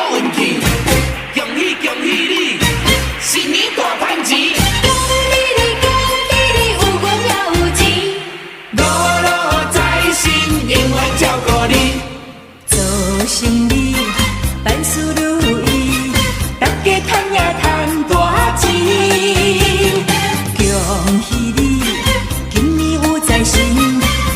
好运气，恭喜恭喜你，新年大赚钱。恭喜你，恭喜你，有运也有钱。五路财神永远照顾你，做生意万事如意，大家赚也赚大钱。恭喜你，今年有财神，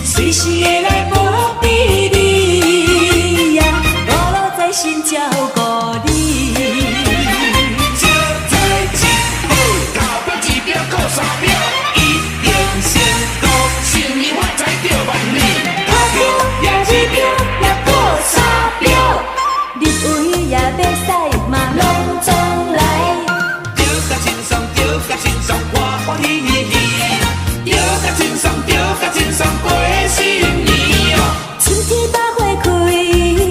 随时会来保庇你呀，五路财神照顾你。招财进宝，头表二表过三表，一定成功，新年发财着万里。头表也二表也过三表，立位也要使嘛拢总来。着甲真爽，着甲真爽，欢欢喜喜。着甲真爽，着甲真爽，过新年哦。春天百花开，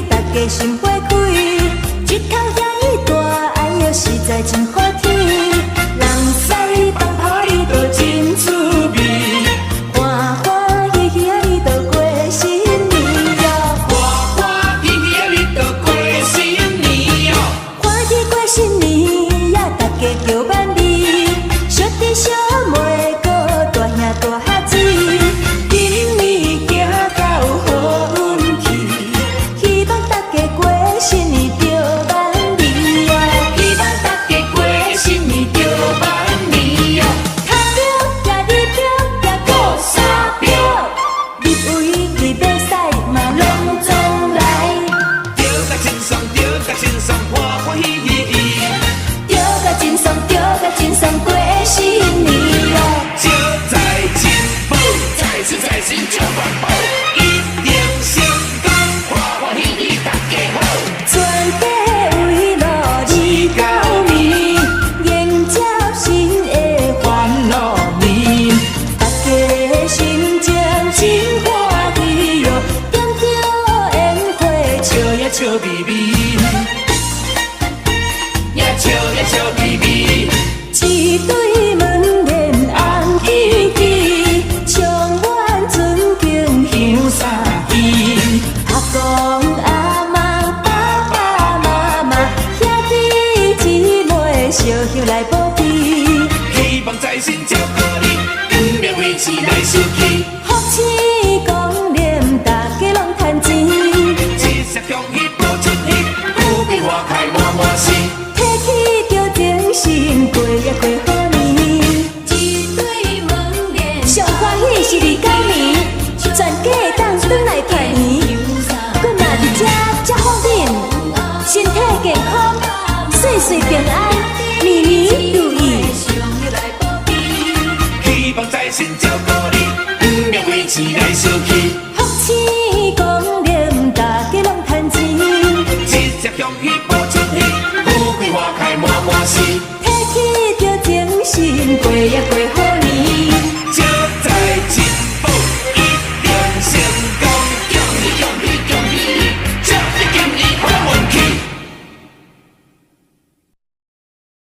大家心花开，日头遐尼大，哎哟实在真欢天。人西东跑你都真趣味，欢欢喜喜啊你都过新年哟，欢欢喜喜啊，你着过新年哦。欢喜过新年呀，大家叫万里，小弟小妹个大兄大姊，今年行到好运气，希望大家过新年着万里哟，希望大家过新年着万年哦。头表也二表也过三表，立位你要使嘛拢总来，着甲真爽，着甲真爽，欢欢喜喜。着甲真爽，着甲真爽过新年哟。招财进宝，财神财神照万宝，一定成功，欢欢喜喜大家好。全家为乐日到暝，迎接新的欢乐年。大家心情真欢喜哟，点着烟火笑呀笑眯眯，也笑眯眯。一对门帘红喜喜，充满尊敬香三枝。阿公阿妈爸爸妈妈，兄弟姊妹相向来保庇，希望财神照顾你，不免为钱来生气。福气光临，大家拢赚钱，一声恭喜报春喜，富贵花开满满心。提起着精神，过呀过好年。一对门帘上欢喜是29年，全家会当转来团圆。搁若伫遮好恁，身体健康，岁岁平安，年年如意。希望财神照顾你，不免为钱来生气。福气